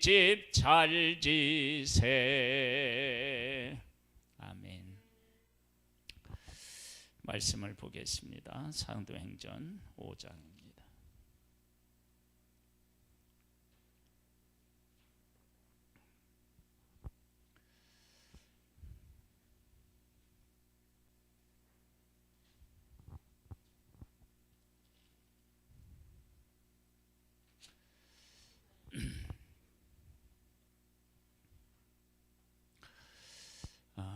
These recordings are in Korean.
집 잘 지세. 아멘. 말씀을 보겠습니다. 사도행전 5장입니다.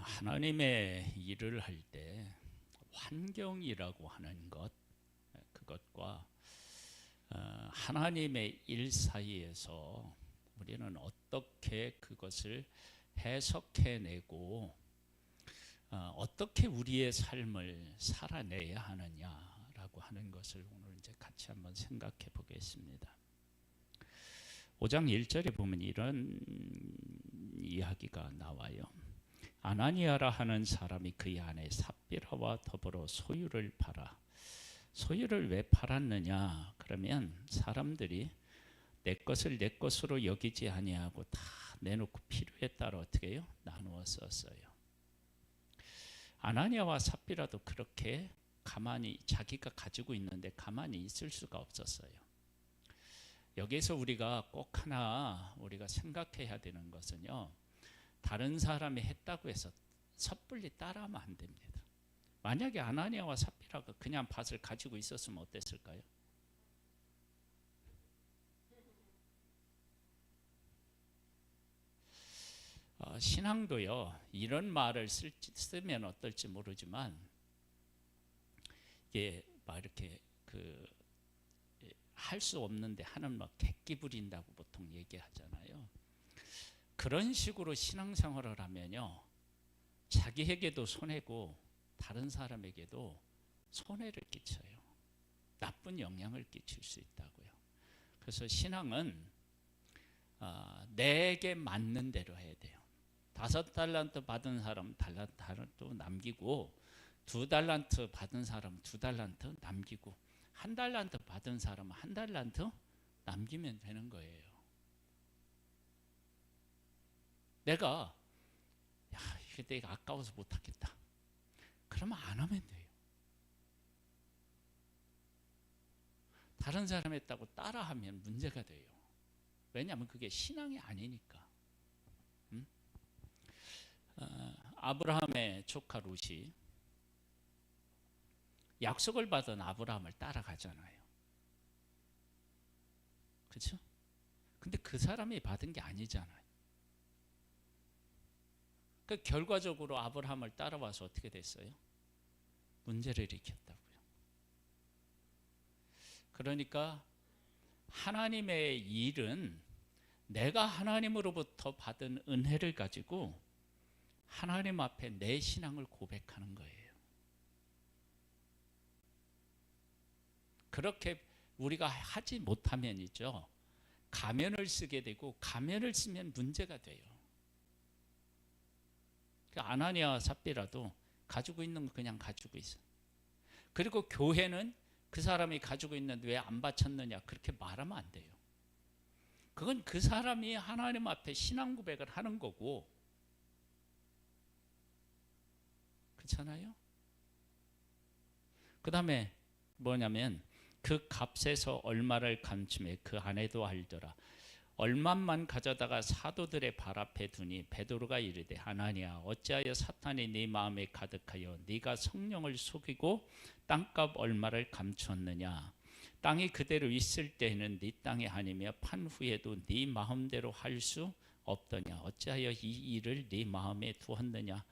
하나님의 일을 할 때 환경이라고 하는 것, 그것과 하나님의 일 사이에서 우리는 어떻게 그것을 해석해내고 어떻게 우리의 삶을 살아내야 하느냐라고 하는 것을 오늘 이제 같이 한번 생각해 보겠습니다. 5장 1절에 보면 이런 이야기가 나와요. 아나니아라 하는 사람이 그의 아내 삽비라와 더불어 소유를 팔아. 소유를 왜 팔았느냐? 그러면 사람들이 내 것을 내 것으로 여기지 아니하고 다 내놓고 필요에 따라 어떻게 해요? 나누어 썼어요. 아나니아와 삽비라도 그렇게 가만히 자기가 가지고 있는데 가만히 있을 수가 없었어요. 여기서 우리가 꼭 하나 우리가 생각해야 되는 것은요, 다른 사람이 했다고 해서 섣불리 따라하면 안 됩니다. 만약에 아나니아와 삽비라가 그냥 밭을 가지고 있었으면 어땠을까요? 신앙도요, 이런 말을 쓰면 어떨지 모르지만 이게 막 이렇게 할 수 없는데 하는 막 객기 부린다고 보통 얘기하잖아요. 그런 식으로 신앙생활을 하면요, 자기에게도 손해고 다른 사람에게도 손해를 끼쳐요. 나쁜 영향을 끼칠 수 있다고요. 그래서 신앙은 내게 맞는 대로 해야 돼요. 5달란트 받은 사람 달란트 남기고, 2달란트 받은 사람 2달란트 남기고, 1달란트 받은 사람은 1달란트 남기면 되는 거예요. 내가 이게 내가 아까워서 못하겠다, 그러면 안 하면 돼요. 다른 사람 했다고 따라하면 문제가 돼요. 왜냐하면 그게 신앙이 아니니까. 아브라함의 조카 롯이 약속을 받은 아브라함을 따라가잖아요. 그렇죠? 근데 그 사람이 받은 게 아니잖아요. 그 결과적으로 아브라함을 따라와서 어떻게 됐어요? 문제를 일으켰다고요. 그러니까 하나님의 일은 내가 하나님으로부터 받은 은혜를 가지고 하나님 앞에 내 신앙을 고백하는 거예요. 그렇게 우리가 하지 못하면이죠, 가면을 쓰게 되고, 가면을 쓰면 문제가 돼요. 아나니아와 삽비라도 가지고 있는 거 그냥 가지고 있어. 그리고 교회는 그 사람이 가지고 있는데 왜 안 바쳤느냐, 그렇게 말하면 안 돼요. 그건 그 사람이 하나님 앞에 신앙 고백을 하는 거고, 그렇잖아요? 그 다음에 뭐냐면 그 값에서 얼마를 감춤해 그 아내도 알더라. 얼마만 가져다가 사도들의 발 앞에 두니 베드로가 이르되, 아나니아, 어찌하여 사탄이 네 마음에 가득하여 네가 성령을 속이고 땅값 얼마를 감추었느냐? 땅이 그대로 있을 때에는 네 땅이 아니며 판 후에도 네 마음대로 할 수 없더냐? 어찌하여 이 일을 네 마음에 두었느냐?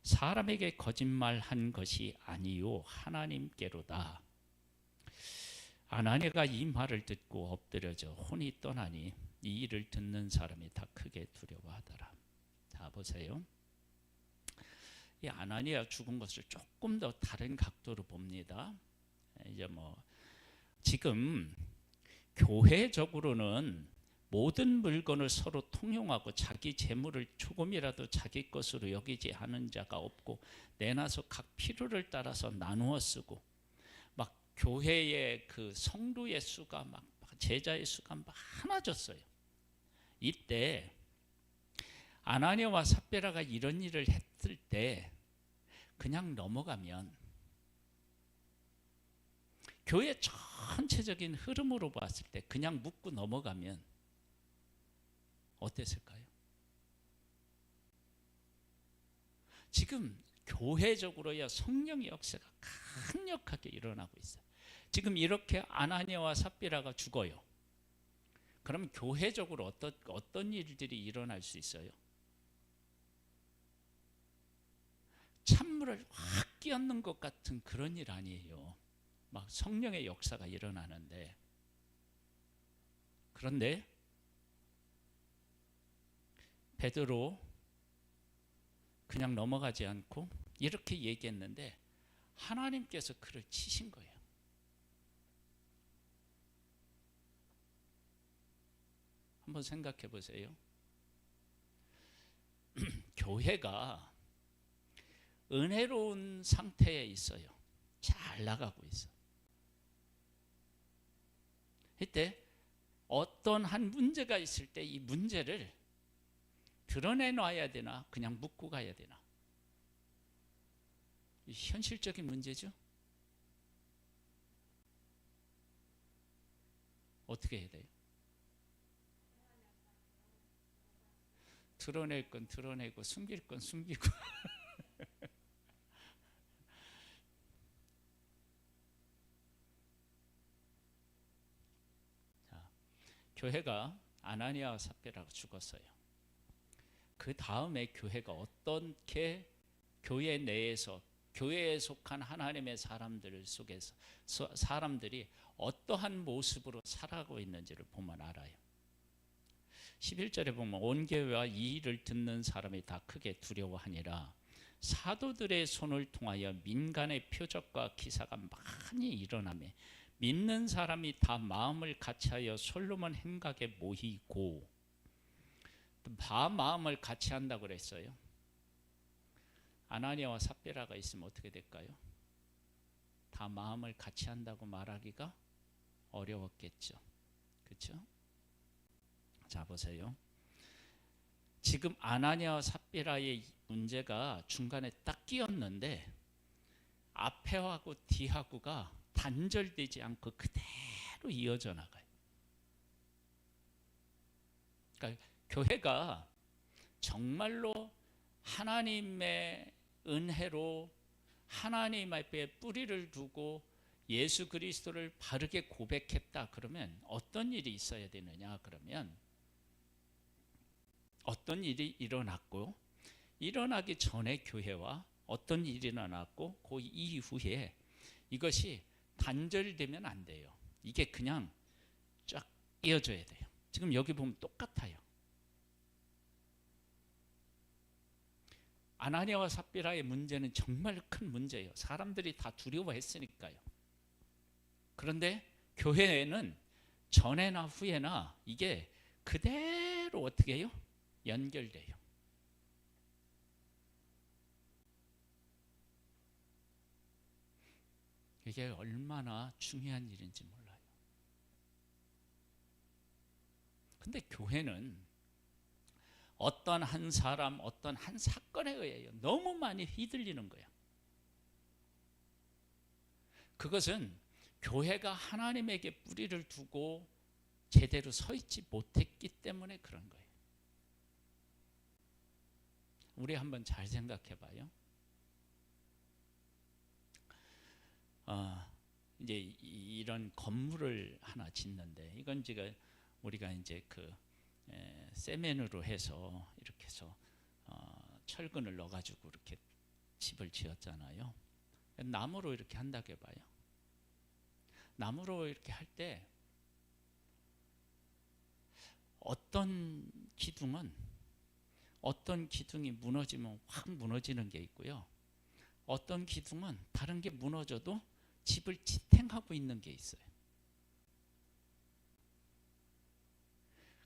사람에게 거짓말한 것이 아니요 하나님께로다. 아나니아가 이 말을 듣고 엎드려져 혼이 떠나니 이 일을 듣는 사람이 다 크게 두려워하더라. 자, 보세요. 이 아나니아 죽은 것을 조금 더 다른 각도로 봅니다. 이제 지금 교회적으로는 모든 물건을 서로 통용하고 자기 재물을 조금이라도 자기 것으로 여기지 않은 자가 없고, 내놔서 각 필요를 따라서 나누어 쓰고, 막 교회의 그 성도의 수가 막 제자의 수가 많아졌어요. 이때 아나니아와 삽비라가 이런 일을 했을 때 그냥 넘어가면, 교회 전체적인 흐름으로 봤을 때 그냥 묻고 넘어가면 어땠을까요? 지금 교회적으로야 성령의 역사가 강력하게 일어나고 있어요. 지금 이렇게 아나니아와 삽비라가 죽어요. 그럼 교회적으로 어떤 일들이 일어날 수 있어요? 찬물을 확 끼얹는 것 같은 그런 일 아니에요. 막 성령의 역사가 일어나는데, 그런데 베드로 그냥 넘어가지 않고 이렇게 얘기했는데 하나님께서 그를 치신 거예요. 한번 생각해 보세요. 교회가 은혜로운 상태에 있어요. 잘 나가고 있어. 이때 어떤 한 문제가 있을 때 이 문제를 드러내놔야 되나 그냥 묻고 가야 되나? 현실적인 문제죠. 어떻게 해야 돼요? 드러낼 건 드러내고 숨길 건 숨기고. 자, 교회가 아나니아와 삽비라가 죽었어요. 그 다음에 교회가 어떻게 교회 내에서, 교회에 속한 하나님의 사람들 속에서 사람들이 어떠한 모습으로 살아가고 있는지를 보면 알아요. 11절에 보면 온 교회와 이 일을 듣는 사람이 다 크게 두려워하니라. 사도들의 손을 통하여 민간의 표적과 기사가 많이 일어나며 믿는 사람이 다 마음을 같이하여 솔로몬 행각에 모이고, 다 마음을 같이 한다고 그랬어요. 아나니아와 삽비라가 있으면 어떻게 될까요? 다 마음을 같이 한다고 말하기가 어려웠겠죠. 그렇죠? 자, 보세요. 지금 아나니아와 삽비라의 문제가 중간에 딱 끼었는데 앞에하고 뒤하고가 단절되지 않고 그대로 이어져 나가요. 그러니까 교회가 정말로 하나님의 은혜로 하나님 앞에 뿌리를 두고 예수 그리스도를 바르게 고백했다 그러면 어떤 일이 있어야 되느냐? 그러면 어떤 일이 일어났고, 일어나기 전에 교회와 어떤 일이 일어났고 그 이후에 이것이 단절되면 안 돼요. 이게 그냥 쫙 이어져야 돼요. 지금 여기 보면 똑같아요. 아나니아와 삽비라의 문제는 정말 큰 문제예요. 사람들이 다 두려워했으니까요. 그런데 교회에는 전에나 후에나 이게 그대로 어떻게 해요? 연결돼요. 이게 얼마나 중요한 일인지 몰라요. 근데 교회는 어떤 한 사람, 어떤 한 사건에 의해 너무 많이 휘둘리는 거야. 그것은 교회가 하나님에게 뿌리를 두고 제대로 서 있지 못했기 때문에 그런 거예요. 우리 한번 잘 생각해 봐요. 이제 이런 건물을 하나 짓는데, 이건 지금 우리가 이제 그 세멘으로 해서 이렇게 해서 철근을 넣어가지고 이렇게 집을 지었잖아요. 나무로 이렇게 한다고 해봐요. 나무로 이렇게 할 때 어떤 기둥이 무너지면 확 무너지는 게 있고요. 어떤 기둥은 다른 게 무너져도 집을 지탱하고 있는 게 있어요.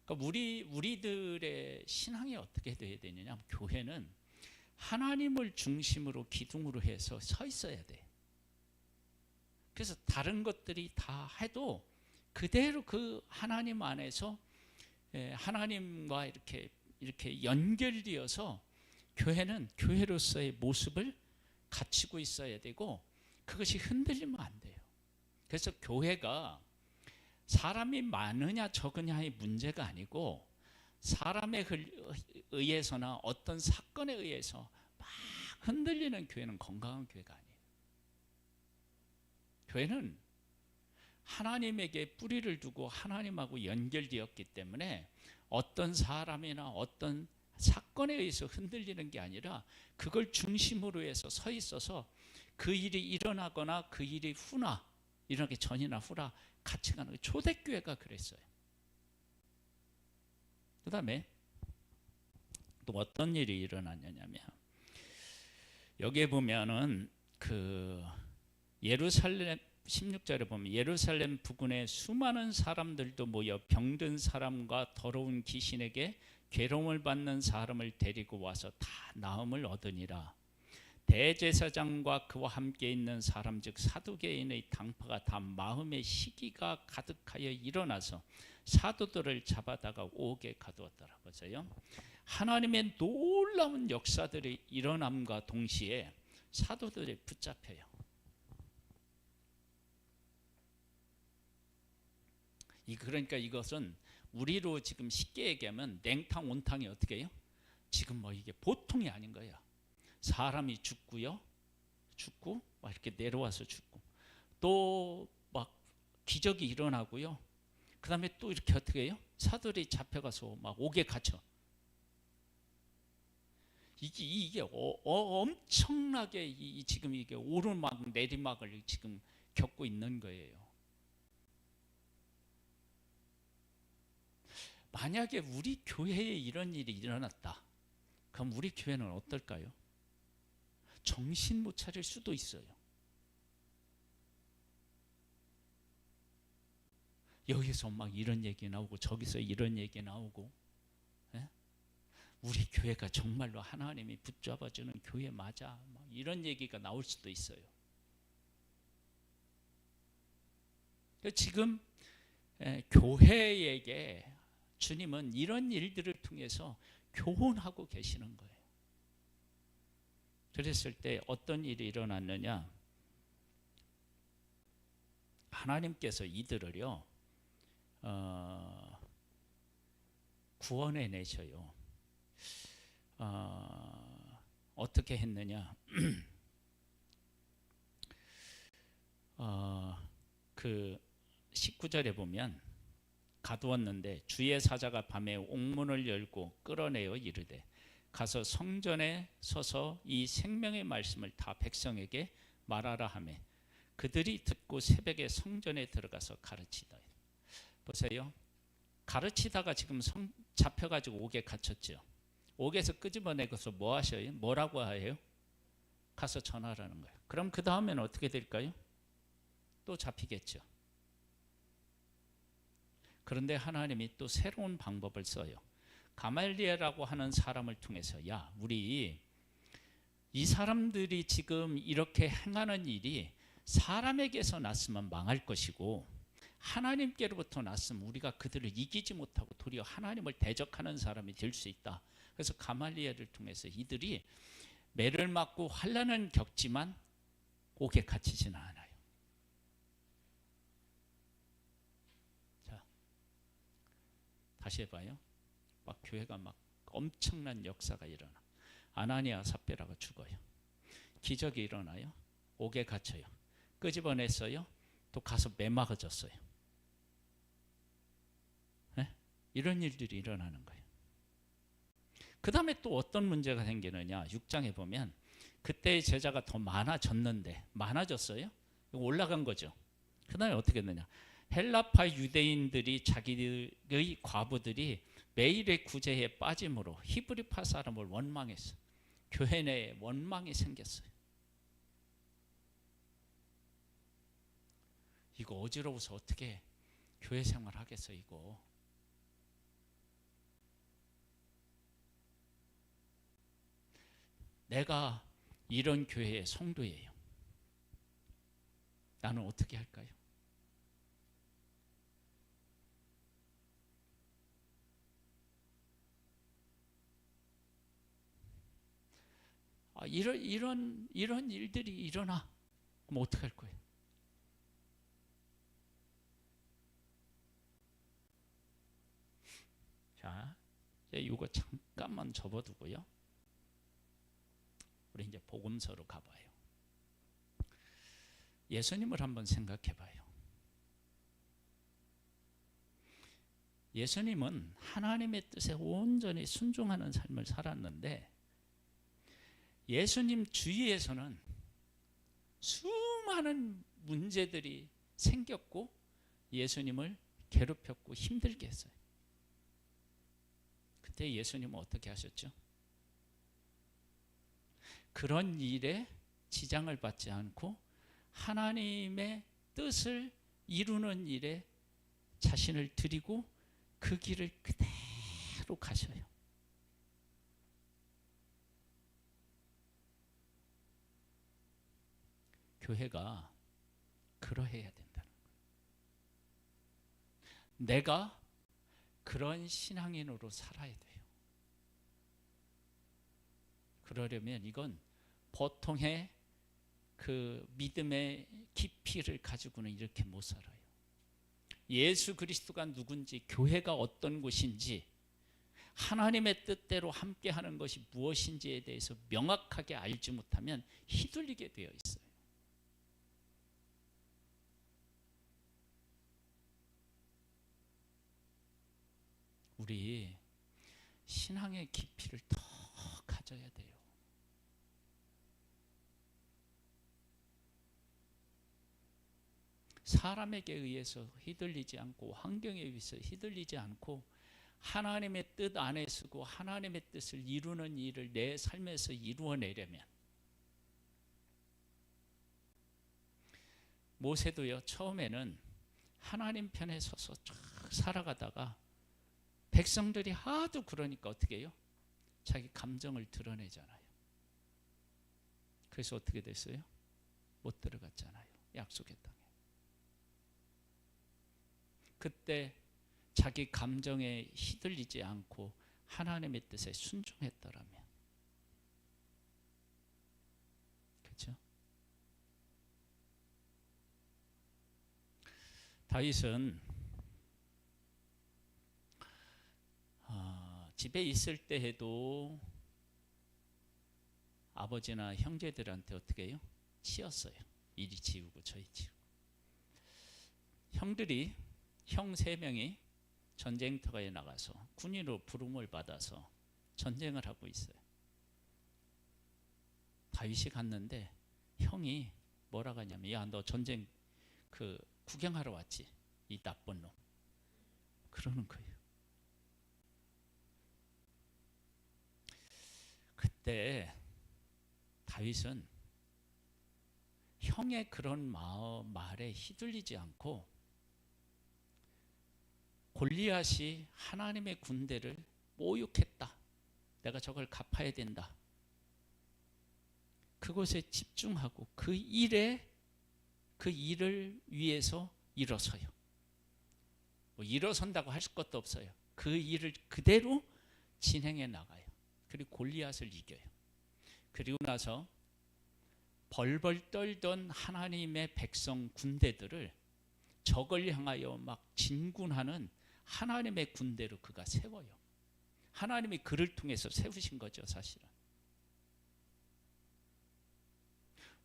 그러니까 우리들의 신앙이 어떻게 돼야 되느냐? 교회는 하나님을 중심으로 기둥으로 해서 서 있어야 돼. 그래서 다른 것들이 다 해도 그대로 그 하나님 안에서 하나님과 이렇게 연결되어서 교회는 교회로서의 모습을 갖추고 있어야 되고 그것이 흔들리면 안 돼요. 그래서 교회가 사람이 많으냐 적으냐의 문제가 아니고 사람에 의해서나 어떤 사건에 의해서 막 흔들리는 교회는 건강한 교회가 아니에요. 교회는 하나님에게 뿌리를 두고 하나님하고 연결되었기 때문에 어떤 사람이나 어떤 사건에 의해서 흔들리는 게 아니라 그걸 중심으로 해서 서 있어서 그 일이 일어나거나 그 일이 후나 이렇게 전이나 후나 같이 가는 초대교회가 그랬어요. 그 다음에 또 어떤 일이 일어났냐면 여기에 보면은 그 예루살렘 16절에 보면 예루살렘 부근에 수많은 사람들도 모여 병든 사람과 더러운 귀신에게 괴로움을 받는 사람을 데리고 와서 다 나음을 얻으니라. 대제사장과 그와 함께 있는 사람 즉 사두개인의 당파가 다 마음의 시기가 가득하여 일어나서 사도들을 잡아다가 옥에 가두었더라. 보세요. 하나님의 놀라운 역사들이 일어남과 동시에 사도들이 붙잡혀요. 그러니까 이것은 우리로 지금 쉽게 얘기하면 냉탕 온탕이 어떻게 해요? 지금 뭐 이게 보통이 아닌 거야. 사람이 죽고 막 이렇게 내려와서 죽고 또 막 기적이 일어나고요. 그 다음에 또 이렇게 어떻게 해요? 사도들이 잡혀가서 막 옥에 갇혀. 이게 엄청나게 지금 이게 오르막 내리막을 지금 겪고 있는 거예요. 만약에 우리 교회에 이런 일이 일어났다. 그럼 우리 교회는 어떨까요? 정신 못 차릴 수도 있어요. 여기서 막 이런 얘기 나오고 저기서 이런 얘기 나오고 우리 교회가 정말로 하나님이 붙잡아주는 교회 맞아 막 이런 얘기가 나올 수도 있어요. 지금 교회에게 주님은 이런 일들을 통해서 교훈하고 계시는 거예요. 그랬을 때 어떤 일이 일어났느냐? 하나님께서 이들을요 구원해 내셔요. 어떻게 했느냐? 그 19절에 보면 가두었는데 주의 사자가 밤에 옥문을 열고 끌어내어 이르되 가서 성전에 서서 이 생명의 말씀을 다 백성에게 말하라 하매 그들이 듣고 새벽에 성전에 들어가서 가르치다. 보세요. 가르치다가 지금 잡혀가지고 옥에 갇혔죠. 옥에서 끄집어내고서 뭐 하셔요? 뭐라고 해요? 가서 전하라는 거예요. 그럼 그 다음에는 어떻게 될까요? 또 잡히겠죠. 그런데 하나님이 또 새로운 방법을 써요. 가말리엘이라고 하는 사람을 통해서 야, 우리 이 사람들이 지금 이렇게 행하는 일이 사람에게서 났으면 망할 것이고 하나님께로부터 났으면 우리가 그들을 이기지 못하고 도리어 하나님을 대적하는 사람이 될 수 있다. 그래서 가말리엘을 통해서 이들이 매를 맞고 환난은 겪지만 옥에 갇히지는 않아요. 자, 다시 해봐요. 막 교회가 막 엄청난 역사가 일어나. 아나니아 삽비라가 죽어요. 기적이 일어나요. 옥에 갇혀요. 끄집어냈어요. 또 가서 매맞아졌어요. 네? 이런 일들이 일어나는 거예요. 그 다음에 또 어떤 문제가 생기느냐. 6장에 보면 그때의 제자가 더 많아졌어요. 올라간 거죠. 그 다음에 어떻게 했느냐. 헬라파 유대인들이 자기의 과부들이 매일의 구제에 빠짐으로 히브리파 사람을 원망했어요. 교회 내에 원망이 생겼어요. 이거 어지러워서 어떻게 교회 생활 하겠어 이거. 내가 이런 교회의 성도예요. 나는 어떻게 할까요? 이런 일들이 일어나. 그럼 어떻게 할 거예요? 자, 이제 이거 잠깐만 접어두고요. 우리 이제 복음서로 가봐요. 예수님을 한번 생각해봐요. 예수님은 하나님의 뜻에 온전히 순종하는 삶을 살았는데 예수님 주위에서는 수많은 문제들이 생겼고 예수님을 괴롭혔고 힘들게 했어요. 그때 예수님은 어떻게 하셨죠? 그런 일에 지장을 받지 않고 하나님의 뜻을 이루는 일에 자신을 드리고 그 길을 그대로 가셔요. 교회가 그러해야 된다는 거예요. 내가 그런 신앙인으로 살아야 돼요. 그러려면 이건 보통의 그 믿음의 깊이를 가지고는 이렇게 못 살아요. 예수 그리스도가 누군지, 교회가 어떤 곳인지, 하나님의 뜻대로 함께하는 것이 무엇인지에 대해서 명확하게 알지 못하면 휘둘리게 되어 있어요. 우리 신앙의 깊이를 더 가져야 돼요. 사람에게 의해서 휘둘리지 않고 환경에 의해서 휘둘리지 않고 하나님의 뜻 안에 서고 하나님의 뜻을 이루는 일을 내 삶에서 이루어내려면, 모세도요, 처음에는 하나님 편에 서서 쫙 살아가다가 백성들이 하도 그러니까 어떻게 해요? 자기 감정을 드러내잖아요. 그래서 어떻게 됐어요? 못 들어갔잖아요. 약속의 땅에. 그때 자기 감정에 휘둘리지 않고 하나님의 뜻에 순종했더라면, 그렇죠? 다윗은 집에 있을 때 해도 아버지나 형제들한테 어떻게 해요? 치였어요. 이리 치우고 저리 치우고. 형 3명이 전쟁터에 나가서 군인으로 부름을 받아서 전쟁을 하고 있어요. 다윗이 갔는데 형이 뭐라고 하냐면, 야, 너 전쟁 구경하러 왔지? 이 나쁜 놈. 그러는 거예요. 그때 다윗은 형의 그런 말에 휘둘리지 않고 골리앗이 하나님의 군대를 모욕했다. 내가 저걸 갚아야 된다. 그것에 집중하고 그 일을 위해서 일어서요. 뭐 일어선다고 할 것도 없어요. 그 일을 그대로 진행해 나가요. 그리고 골리앗을 이겨요. 그리고 나서 벌벌 떨던 하나님의 백성 군대들을 적을 향하여 막 진군하는 하나님의 군대로 그가 세워요. 하나님이 그를 통해서 세우신 거죠, 사실은.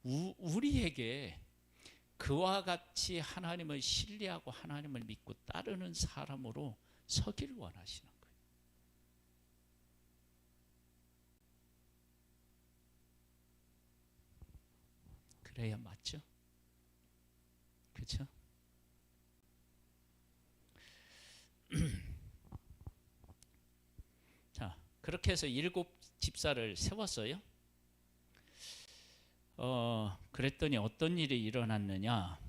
우리에게 그와 같이 하나님을 신뢰하고 하나님을 믿고 따르는 사람으로 서기를 원하시는 거예요. 그래야 맞죠? 그렇죠? 자, 그렇게 해서 7 집사를 세웠어요. 그랬더니 어떤 일이 일어났느냐?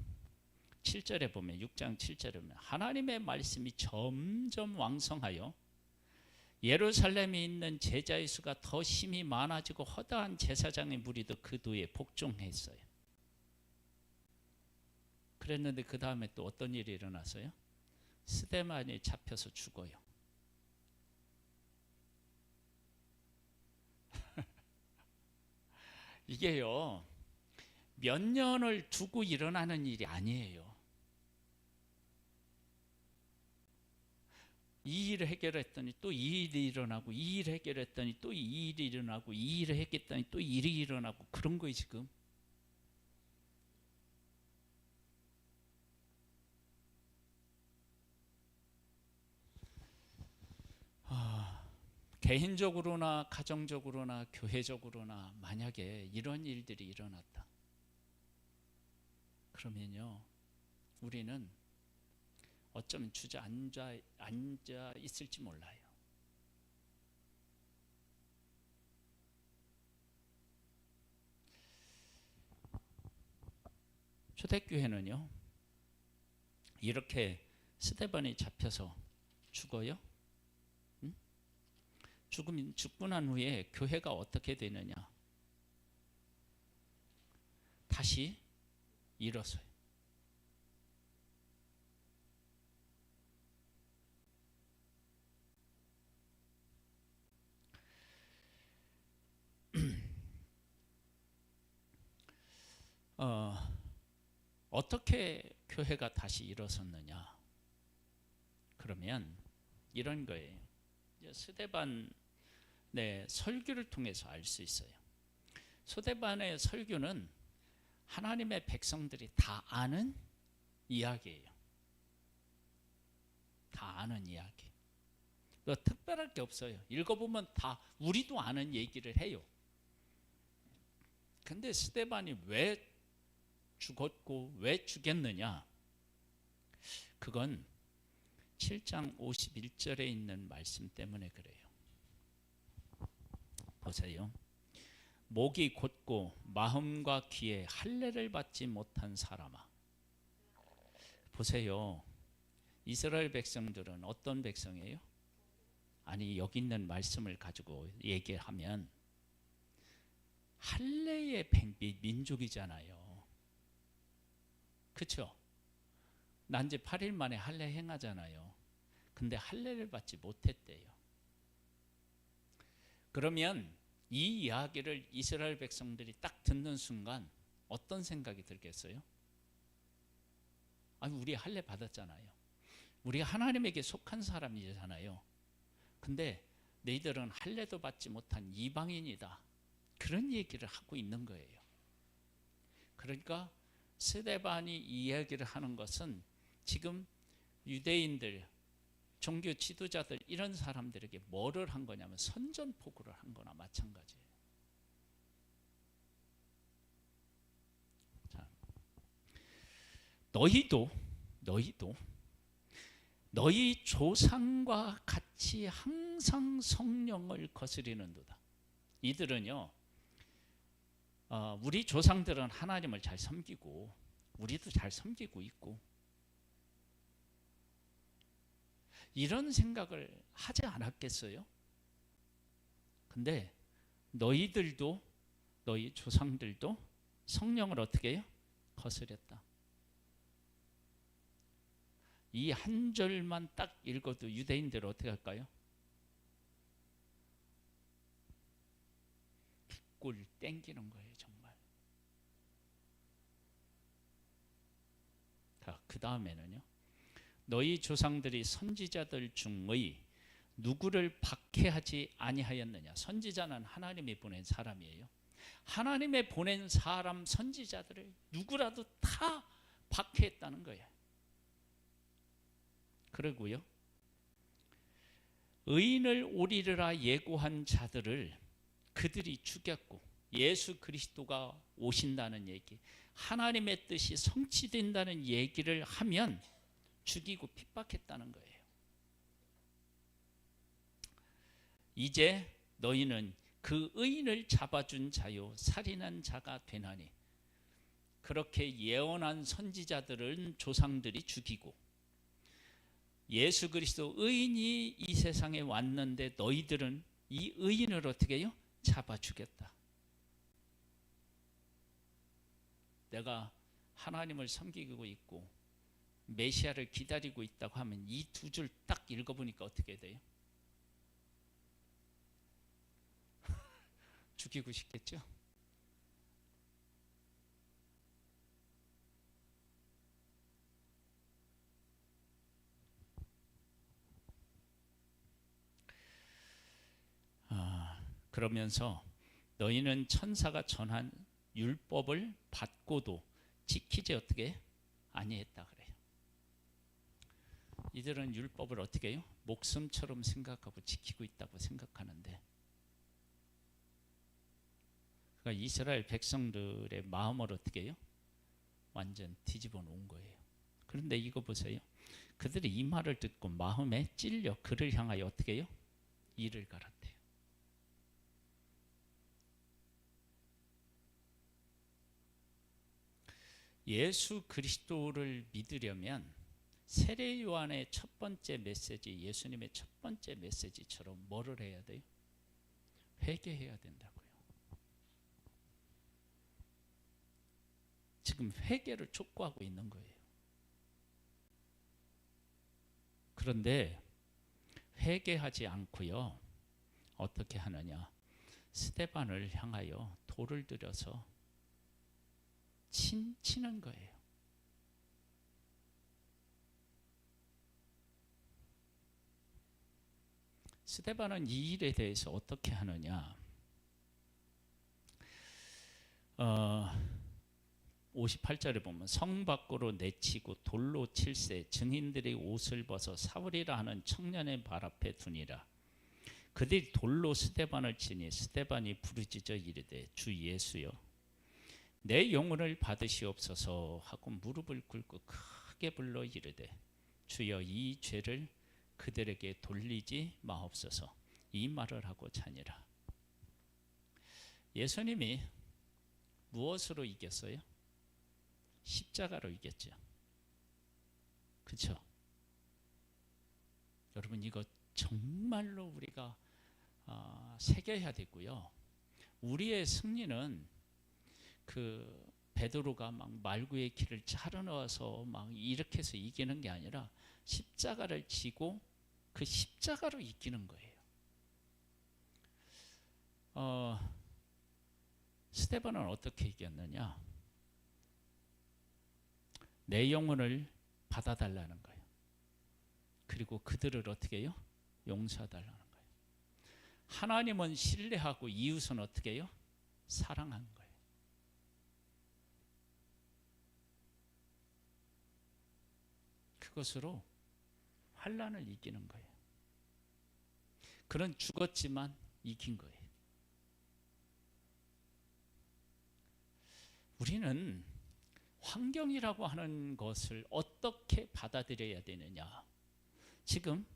7절에 보면, 6장 7절에 보면 하나님의 말씀이 점점 왕성하여 예루살렘에 있는 제자의 수가 더 심히 많아지고 허다한 제사장의 무리도 그 뒤에 복종했어요. 그랬는데 그 다음에 또 어떤 일이 일어났어요? 스데반이 잡혀서 죽어요. 이게요, 몇 년을 두고 일어나는 일이 아니에요. 이 일을 해결했더니 또 이 일이 일어나고, 이 일을 해결했더니 또 이 일이 일어나고, 이 일을 했더니 또 이 일이 일어나고, 그런 거예요 지금. 개인적으로나 가정적으로나 교회적으로나 만약에 이런 일들이 일어났다 그러면요, 우리는 어쩌면 주저앉아 있을지 몰라요. 초대교회는요, 이렇게 스데반이 잡혀서 죽어요. 응? 죽고 난 후에 교회가 어떻게 되느냐? 다시 일어서요. 어떻게 교회가 다시 일어섰느냐? 그러면 이런 거예요. 스데반의 설교를 통해서 알 수 있어요. 스데반의 설교는 하나님의 백성들이 다 아는 이야기예요. 다 아는 이야기. 특별할 게 없어요. 읽어보면 다 우리도 아는 얘기를 해요. 근데 스데반이 왜 죽었고 왜 죽였느냐? 그건 7장 51절에 있는 말씀 때문에 그래요. 보세요. 목이 곧고 마음과 귀에 할례를 받지 못한 사람아. 보세요. 이스라엘 백성들은 어떤 백성이에요? 아니, 여기 있는 말씀을 가지고 얘기하면 할례의 민족이잖아요. 그렇죠? 난지 8일 만에 할례 행하잖아요. 근데 할례를 받지 못했대요. 그러면 이 이야기를 이스라엘 백성들이 딱 듣는 순간 어떤 생각이 들겠어요? 아니, 우리 할례 받았잖아요. 우리 하나님에게 속한 사람이잖아요. 근데 너희들은 할례도 받지 못한 이방인이다. 그런 얘기를 하고 있는 거예요. 그러니까 스데반이 이 이야기를 하는 것은 지금 유대인들, 종교 지도자들 이런 사람들에게 뭐를 한 거냐면 선전포고를 한 거나 마찬가지예요. 자, 너희도 너희 조상과 같이 항상 성령을 거스리는도다. 이들은요, 우리 조상들은 하나님을 잘 섬기고 우리도 잘 섬기고 있고 이런 생각을 하지 않았겠어요? 근데 너희들도, 너희 조상들도 성령을 어떻게 해요? 거스렸다. 이 한 절만 딱 읽어도 유대인들 어떻게 할까요? 꿀 땡기는 거예요, 정말. 자, 그 다음에는요. 너희 조상들이 선지자들 중의 누구를 박해하지 아니하였느냐? 선지자는 하나님이 보낸 사람이에요. 하나님의 보낸 사람 선지자들을 누구라도 다 박해했다는 거예요. 그러고요. 의인을 오리라 예고한 자들을 그들이 죽였고 예수 그리스도가 오신다는 얘기, 하나님의 뜻이 성취된다는 얘기를 하면 죽이고 핍박했다는 거예요. 이제 너희는 그 의인을 잡아준 자요 살인한 자가 되나니. 그렇게 예언한 선지자들은 조상들이 죽이고 예수 그리스도 의인이 이 세상에 왔는데 너희들은 이 의인을 어떻게 해요? 잡아 죽였다. 내가 하나님을 섬기고 있고 메시아를 기다리고 있다고 하면 이 두 줄 딱 읽어보니까 어떻게 돼요? 죽이고 싶겠죠? 그러면서 너희는 천사가 전한 율법을 받고도 지키지 어떻게 아니했다 그래요. 이들은 율법을 어떻게 해요? 목숨처럼 생각하고 지키고 있다고 생각하는데, 그러니까 이스라엘 백성들의 마음을 어떻게 해요? 완전 뒤집어 놓은 거예요. 그런데 이거 보세요. 그들이 이 말을 듣고 마음에 찔려 그를 향하여 어떻게 해요? 이를 갈았대요. 예수 그리스도를 믿으려면 세례 요한의 첫 번째 메시지, 예수님의 첫 번째 메시지처럼 뭐를 해야 돼요? 회개해야 된다고요. 지금 회개를 촉구하고 있는 거예요. 그런데 회개하지 않고요, 어떻게 하느냐? 스데반을 향하여 돌을 들여서 치는 거예요. 스데반은 이 일에 대해서 어떻게 하느냐? 58절에 보면 성 밖으로 내치고 돌로 칠세 증인들의 옷을 벗어 사울이라 하는 청년의 발 앞에 두니라. 그들이 돌로 스데반을 치니 스데반이 부르짖어 이르되 주 예수여 내 영혼을 받으시옵소서 하고 무릎을 꿇고 크게 불러 이르되 주여 이 죄를 그들에게 돌리지 마옵소서. 이 말을 하고 자니라. 예수님이 무엇으로 이겼어요? 십자가로 이겼죠. 그렇죠? 여러분 이거 정말로 우리가 새겨야 되고요. 우리의 승리는 그 베드로가 막 말구의 길을 차려 넣어서 막 이렇게 해서 이기는 게 아니라 십자가를 지고 그 십자가로 이기는 거예요. 스데반은 어떻게 이겼느냐? 내 영혼을 받아달라는 거예요. 그리고 그들을 어떻게 해요? 용서해달라는 거예요. 하나님은 신뢰하고 이웃은 어떻게 해요? 사랑하는 거예요. 그것으로 환난을 이기는 거예요. 그는 죽었지만 이긴 거예요. 우리는 환경이라고 하는 것을 어떻게 받아들여야 되느냐? 지금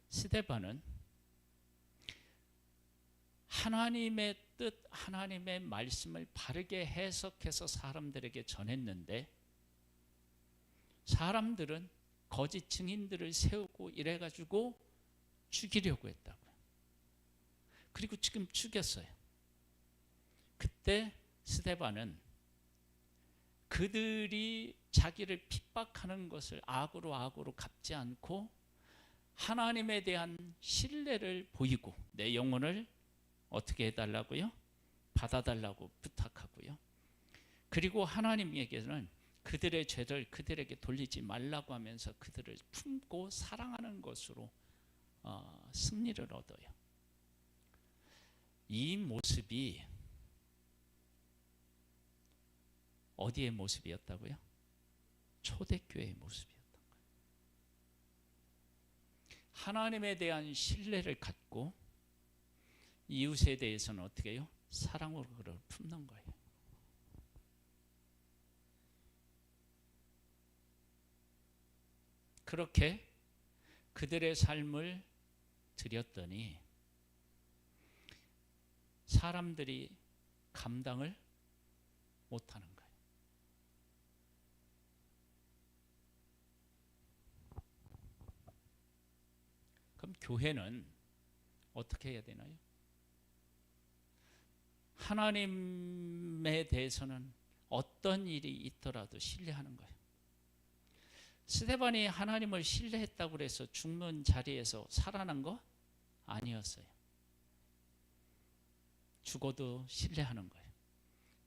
스데반은 하나님의 뜻, 하나님의 말씀을 바르게 해석해서 사람들에게 전했는데 사람들은 거짓 증인들을 세우고 이래가지고 죽이려고 했다고요. 그리고 지금 죽였어요. 그때 스데반은 그들이 자기를 핍박하는 것을 악으로 갚지 않고 하나님에 대한 신뢰를 보이고 내 영혼을 어떻게 해달라고요? 받아달라고 부탁하고요. 그리고 하나님에게는 그들의 죄를 그들에게 돌리지 말라고 하면서 그들을 품고 사랑하는 것으로 승리를 얻어요. 이 모습이 어디의 모습이었다고요? 초대교회의 모습이었던 거예요. 하나님에 대한 신뢰를 갖고 이웃에 대해서는 어떻게 해요? 사랑으로 그를 품는 거예요. 그렇게 그들의 삶을 드렸더니 사람들이 감당을 못하는 거예요. 그럼 교회는 어떻게 해야 되나요? 하나님에 대해서는 어떤 일이 있더라도 신뢰하는 거예요. 스데반이 하나님을 신뢰했다고 해서 죽는 자리에서 살아난 거 아니었어요. 죽어도 신뢰하는 거예요.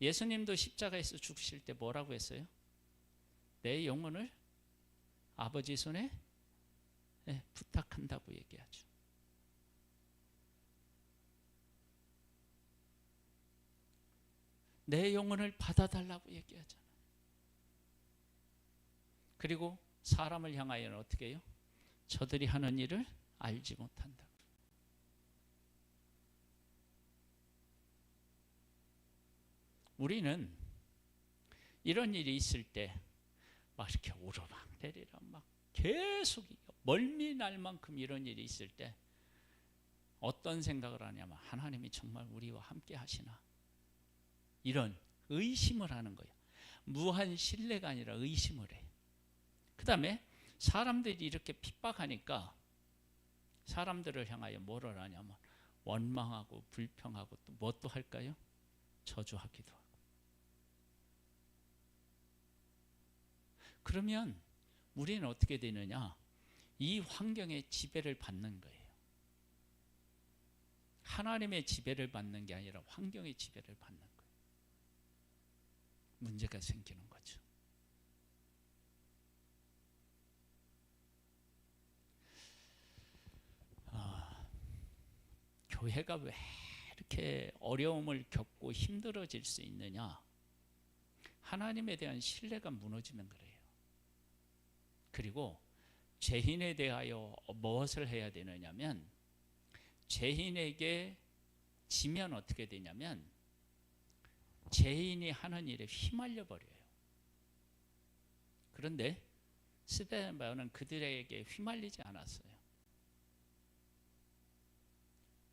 예수님도 십자가에서 죽으실 때 뭐라고 했어요? 내 영혼을 아버지 손에 부탁한다고 얘기하죠. 내 영혼을 받아달라고 얘기하잖아요. 그리고 사람을 향하여는 어떻게 해요? 저들이 하는 일을 알지 못한다. 우리는 이런 일이 있을 때 막 이렇게 오르막내리락 막 계속 멀미 날 만큼 이런 일이 있을 때 어떤 생각을 하냐면 하나님이 정말 우리와 함께 하시나, 이런 의심을 하는 거예요. 무한 신뢰가 아니라 의심을 해요. 그 다음에 사람들이 이렇게 핍박하니까 사람들을 향하여 뭐를 하냐면 원망하고 불평하고 또 뭣도 할까요? 저주하기도 하고. 그러면 우리는 어떻게 되느냐? 이 환경의 지배를 받는 거예요. 하나님의 지배를 받는 게 아니라 환경의 지배를 받는 거예요. 문제가 생기는 거죠. 교회가 왜 이렇게 어려움을 겪고 힘들어질 수 있느냐? 하나님에 대한 신뢰가 무너지면 그래요. 그리고 죄인에 대하여 무엇을 해야 되느냐면, 죄인에게 지면 어떻게 되냐면 죄인이 하는 일에 휘말려 버려요. 그런데 스데반은 그들에게 휘말리지 않았어요.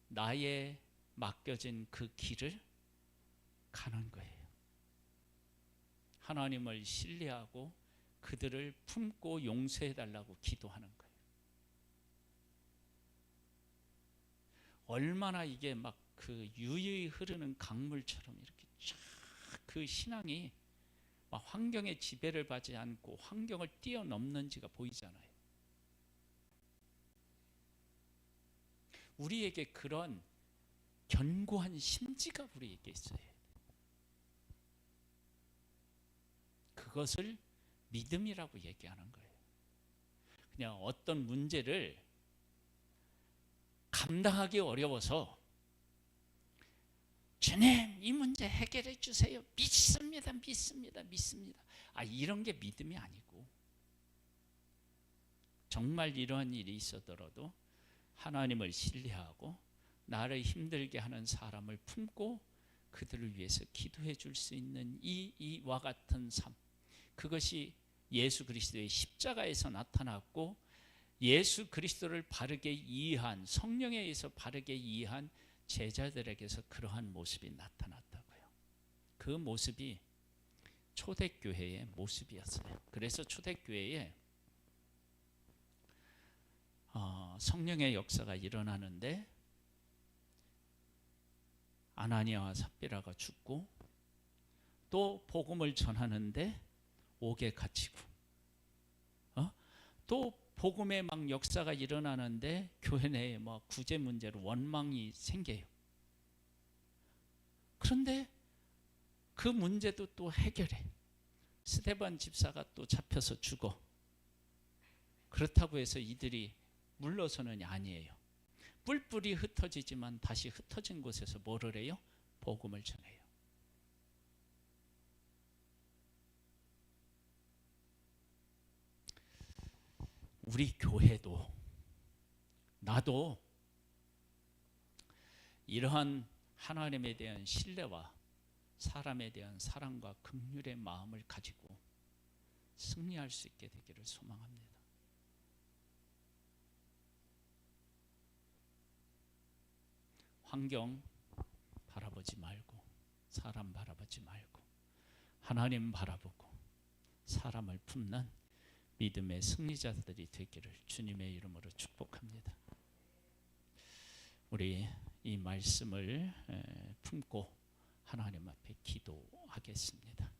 나의 맡겨진 그 길을 가는 거예요. 하나님을 신뢰하고 그들을 품고 용서해달라고 기도하는 거예요. 얼마나 이게 막 그 유유히 흐르는 강물처럼 이렇게 쫙 그 신앙이 막 환경의 지배를 받지 않고 환경을 뛰어넘는지가 보이잖아요. 우리에게 그런 견고한 심지가 우리에게 있어요. 그것을 믿음이라고 얘기하는 거예요. 그냥 어떤 문제를 감당하기 어려워서 주님 이 문제 해결해 주세요. 믿습니다. 이런 게 믿음이 아니고, 정말 이러한 일이 있었더라도 하나님을 신뢰하고 나를 힘들게 하는 사람을 품고 그들을 위해서 기도해 줄 수 있는 이와 같은 삶, 그것이 예수 그리스도의 십자가에서 나타났고, 예수 그리스도를 바르게 이해한, 성령에 의해서 바르게 이해한 제자들에게서 그러한 모습이 나타났다고요. 그 모습이 초대교회의 모습이었어요. 그래서 초대교회에 성령의 역사가 일어나는데 아나니아와 삽비라가 죽고, 또 복음을 전하는데 옥에 갇히고, 또 복음의 막 역사가 일어나는데 교회 내에 뭐 구제 문제로 원망이 생겨요. 그런데 그 문제도 또 해결해. 스데반 집사가 또 잡혀서 죽어. 그렇다고 해서 이들이 물러서는 아니에요. 뿔뿔이 흩어지지만 다시 흩어진 곳에서 뭐를 해요? 복음을 전해요. 우리 교회도, 나도 이러한 하나님에 대한 신뢰와 사람에 대한 사랑과 긍휼의 마음을 가지고 승리할 수 있게 되기를 소망합니다. 환경 바라보지 말고, 사람 바라보지 말고, 하나님 바라보고 사람을 품는 믿음의 승리자들이 되기를 주님의 이름으로 축복합니다. 우리 이 말씀을 품고 하나님 앞에 기도하겠습니다.